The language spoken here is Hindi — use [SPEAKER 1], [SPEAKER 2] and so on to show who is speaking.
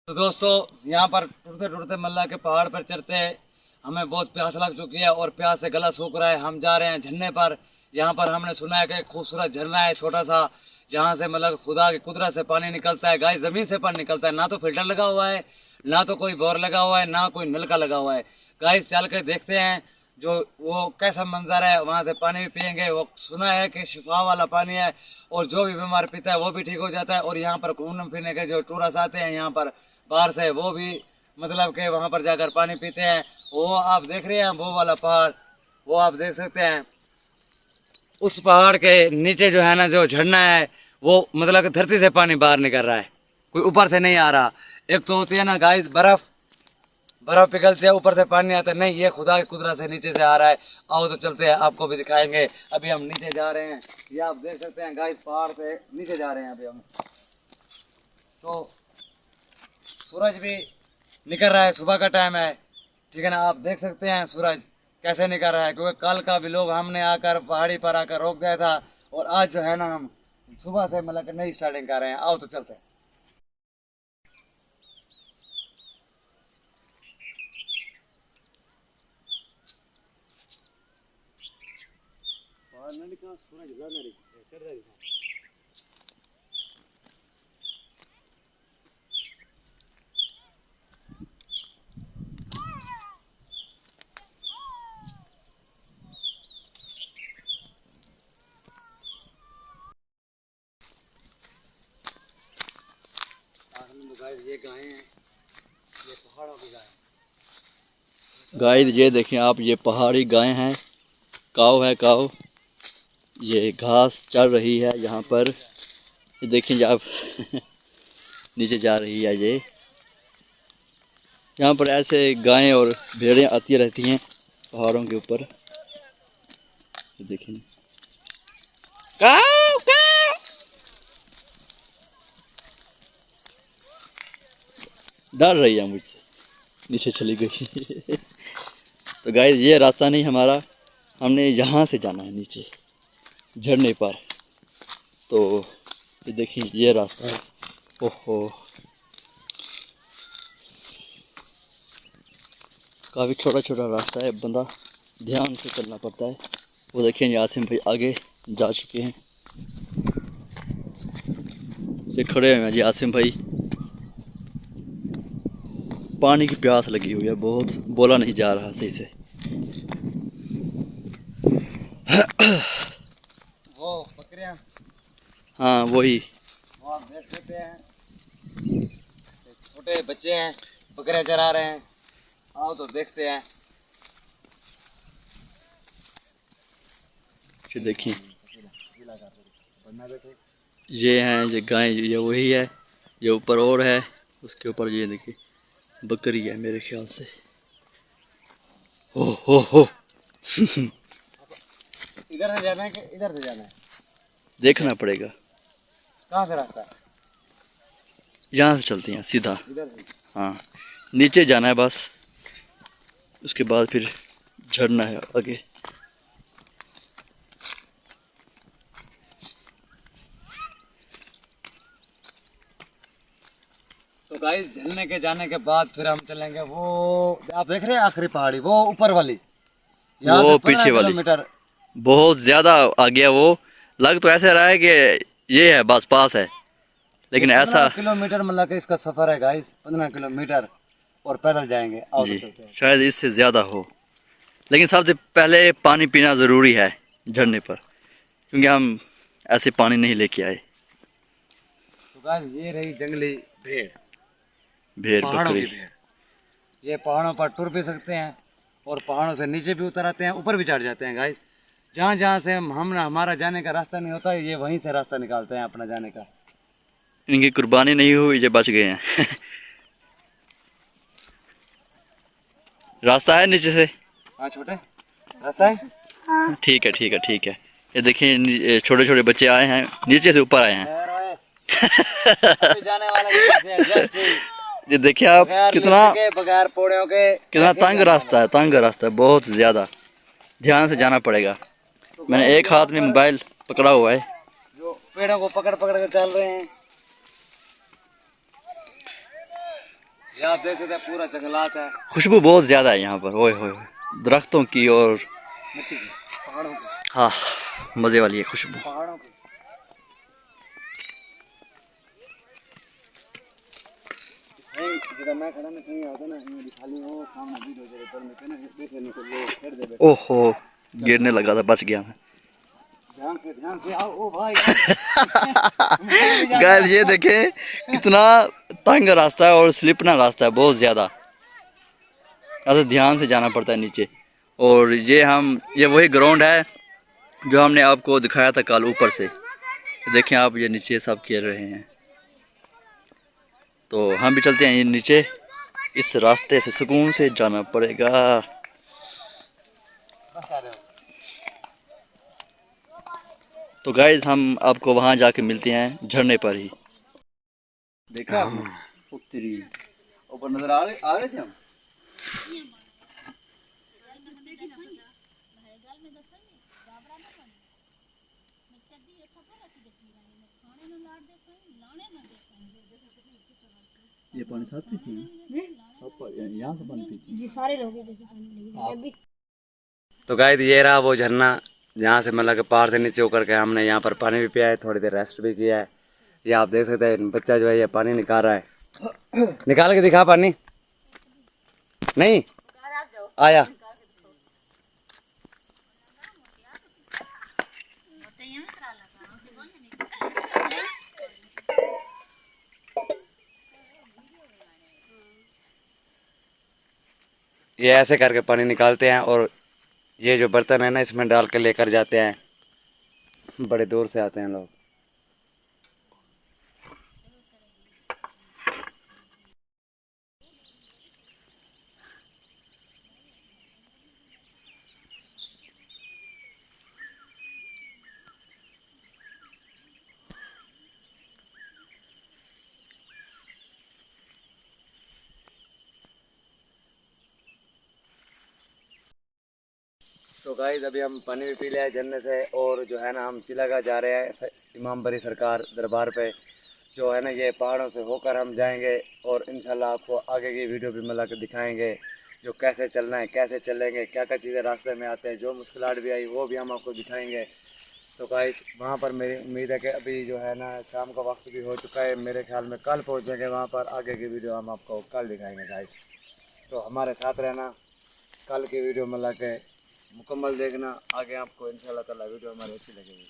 [SPEAKER 1] तो दोस्तों यहाँ पर टूटते टूटते मल्ला के पहाड़ पर चढ़ते हमें बहुत प्यास लग चुकी है और प्यास से गला सूख रहा है। हम जा रहे हैं झरने पर। यहाँ पर हमने सुना है कि खूबसूरत झरना है छोटा सा, जहाँ से मतलब खुदा की कुदरत से पानी निकलता है। गाइस ज़मीन से पानी निकलता है, ना तो फिल्टर लगा हुआ है, ना तो कोई बोर लगा हुआ है, ना कोई नलका लगा हुआ है। गाइस चल के देखते हैं जो वो कैसा मंजर है। वहाँ से पानी भी पियेंगे। वो सुना है कि शिफा वाला पानी है और जो भी बीमार पीता है वो भी ठीक हो जाता है। और यहाँ पर घूमने फिरने के जो टूरिस्ट आते हैं यहाँ पर बाहर से, वो भी मतलब कि वहाँ पर जाकर पानी पीते हैं। वो आप देख रहे हैं वो वाला पहाड़, वो आप देख सकते हैं। उस पहाड़ के नीचे जो है ना, जो झरना है, वो मतलब कि धरती से पानी बाहर निकल रहा है, कोई ऊपर से नहीं आ रहा। एक तो होती है ना गाइस बर्फ, बर्फ पिघलती है ऊपर से पानी आता है, नहीं ये खुदा की कुदरत से नीचे से आ रहा है। आओ तो चलते हैं, आपको भी दिखाएंगे। अभी हम नीचे जा रहे हैं, ये आप देख सकते हैं गाइस, पहाड़ से नीचे जा रहे हैं अभी हम। तो सूरज भी निकल रहा है, सुबह का टाइम है, ठीक है ना। आप देख सकते हैं सूरज कैसे निकल रहा है, क्योंकि कल का भी लोग हमने आकर पहाड़ी पर आकर रोक दिया था और आज जो है ना हम सुबह से मतलब नई स्टार्टिंग कर रहे हैं। आओ तो चलते हैं। ये गाय हैं, ये पहाड़ों की गाय।
[SPEAKER 2] गाइस ये देखें आप, ये पहाड़ी गाय हैं, काव है काव। ये घास चल रही है यहाँ पर, ये देखें आप नीचे जा रही है ये। यहाँ पर ऐसे गायें और भेड़ें आती रहती हैं पहाड़ों के ऊपर। ये देखें, काव काव, डर रही है मुझसे, नीचे चली गई तो गाइस ये रास्ता नहीं हमारा, हमने यहाँ से जाना है नीचे झरने पर। तो ये देखिए ये रास्ता है। ओहो, काफ़ी छोटा छोटा रास्ता है, बंदा ध्यान से चलना पड़ता है। वो देखिए आसिम भाई आगे जा चुके हैं, ये खड़े हैं जी आसिम भाई। पानी की प्यास लगी हुई है बहुत, बोला नहीं जा रहा सही से।
[SPEAKER 1] वो बकरियां,
[SPEAKER 2] हाँ वही,
[SPEAKER 1] वो आप देख सकते हैं, छोटे बच्चे हैं, बकरियां चरा रहे हैं। आओ तो देखते हैं।
[SPEAKER 2] ये देखिए ये हैं, ये गाय, ये वही है, ये ऊपर और है, उसके ऊपर ये देखिए बकरी है मेरे ख्याल से। हो
[SPEAKER 1] इधर से जाना है कि इधर से जाना है?
[SPEAKER 2] देखना पड़ेगा,
[SPEAKER 1] कहाँ से रास्ता है?
[SPEAKER 2] यहाँ से चलते हैं सीधा।
[SPEAKER 1] इधर से।
[SPEAKER 2] हाँ नीचे जाना है बस, उसके बाद फिर झरना है आगे।
[SPEAKER 1] तो गाइस झरने के जाने के बाद फिर हम चलेंगे, वो आप देख रहे हैं आखिरी पहाड़ी, वो ऊपर वाली, यहाँ
[SPEAKER 2] वो
[SPEAKER 1] से 15
[SPEAKER 2] पीछे वाली
[SPEAKER 1] किलोमीटर। वो
[SPEAKER 2] बहुत ज़्यादा आ गया, वो लग तो ऐसे रहा है कि ये है बस पास है, लेकिन
[SPEAKER 1] 15
[SPEAKER 2] ऐसा
[SPEAKER 1] किलोमीटर मतलब कि इसका सफर है गाइस, 15 किलोमीटर और पैदल जाएंगे। आओ तो
[SPEAKER 2] जी
[SPEAKER 1] चलते हैं।
[SPEAKER 2] शायद इससे ज़्यादा हो, लेकिन सबसे पहले पानी पीना ज़रूरी है झरने पर, क्योंकि हम ऐसे पानी नहीं लेके आए।
[SPEAKER 1] तो गाइस ये रही जंगली भेड़,
[SPEAKER 2] भेड़
[SPEAKER 1] पहाड़ों
[SPEAKER 2] बकरी,
[SPEAKER 1] की भेड़। ये पहाड़ों पर टुर भी सकते हैं और पहाड़ों से नीचे भी उतर आते हैं, ऊपर भी चढ़ जाते हैं गाइस। जहाँ जहाँ से हमारा जाने का रास्ता नहीं होता, ये वहीं से रास्ता निकालते हैं अपना जाने का।
[SPEAKER 2] इनकी कुर्बानी नहीं हुई, ये बच गए हैं रास्ता है नीचे से,
[SPEAKER 1] हाँ छोटे रास्ता है।
[SPEAKER 2] ठीक है ठीक है ठीक है। ये देखिए छोटे छोटे बच्चे आए हैं, नीचे से ऊपर आए हैं
[SPEAKER 1] अभी जाने वाला है just ही।
[SPEAKER 2] ये देखिए आप
[SPEAKER 1] बगैर
[SPEAKER 2] कितना
[SPEAKER 1] लिफ्ट के, बगैर पौड़ियों के,
[SPEAKER 2] कितना
[SPEAKER 1] ऐसे
[SPEAKER 2] तंग
[SPEAKER 1] जाने
[SPEAKER 2] रास्ता है, तंग रास्ता है बहुत ज़्यादा, ध्यान से जाना पड़ेगा।
[SPEAKER 1] वाला। तो
[SPEAKER 2] मैंने
[SPEAKER 1] गाइस
[SPEAKER 2] एक
[SPEAKER 1] यहाँ
[SPEAKER 2] हाथ में
[SPEAKER 1] पर
[SPEAKER 2] मोबाइल पकड़ा हुआ है।
[SPEAKER 1] जो पेड़ों को पकड़ पकड़ के चल रहे हैं। ये आप देख सकते हैं पूरा जंगलात है,
[SPEAKER 2] खुशबू बहुत ज़्यादा है यहाँ पर, ओए होए, दरख्तों की और
[SPEAKER 1] मिट्टी की, पहाड़ों की,
[SPEAKER 2] हाँ मज़े वाली है खुशबू।
[SPEAKER 1] पहाड़ों की। नहीं जगह मैं खड़ा ना कहीं आता ना ये खाली वो सामने वीडियो जगह पर में ना बैठे नहीं तो वो फेर दे बैठे।
[SPEAKER 2] ओहो गिरने लगा था, बच गया मैं।
[SPEAKER 1] ध्यान से आओ ओ भाई।
[SPEAKER 2] गाइस ये देखें कितना तंग रास्ता है और स्लिपना रास्ता है बहुत ज़्यादा, ऐसे ध्यान से जाना पड़ता है नीचे। और ये वही ग्राउंड है जो हमने आपको दिखाया था कल ऊपर से, देखें आप ये नीचे सब खेल रहे हैं। तो हम भी चलते हैं ये नीचे, इस रास्ते से सुकून से जाना पड़ेगा। तो गाइस हम आपको वहाँ जाके मिलते हैं झरने पर ही। देखा आपने उत्तरी ऊपर नजर आ रहे थे हम। ये पानी साफ पीती है, यहाँ से पानी पीती
[SPEAKER 3] जी सारे लोग जैसे पानी लगे अभी।
[SPEAKER 1] तो गाइस ये रहा वो झरना जहाँ से मतलब कि पहाड़ से नीचे उतर के हमने यहाँ पर पानी भी पिया है, थोड़ी देर रेस्ट भी किया है। ये आप देख सकते हैं बच्चा जो है ये पानी निकाल रहा है, निकाल के दिखा पानी। नहीं आया ये ऐसे करके पानी निकालते हैं और ये जो बर्तन है ना इसमें डाल के लेकर जाते हैं, बड़े दूर से आते हैं लोग। तो गाइस अभी हम पानी भी पी लिया है झरने से और जो है ना हम चिलागा जा रहे हैं इमाम बरी सरकार दरबार पे, जो है ना ये पहाड़ों से होकर हम जाएंगे और इंशाल्लाह आपको आगे की वीडियो भी मिला कर दिखाएंगे जो कैसे चलना है, कैसे चलेंगे, क्या क्या चीज़ें रास्ते में आते हैं, जो मुश्किलात भी आई वो भी हम आपको दिखाएंगे। तो गाइस वहाँ पर मेरी उम्मीद है कि अभी जो है ना शाम का वक्त भी हो चुका है, मेरे ख्याल में कल पहुँचेंगे वहाँ पर, आगे की वीडियो हम आपको कल दिखाएंगे गाइस। तो हमारे साथ रहना, कल की वीडियो मिला के मुकम्मल देखना, आगे आपको इंशाल्लाह ताला वीडियो हमारी अच्छी लगेगी।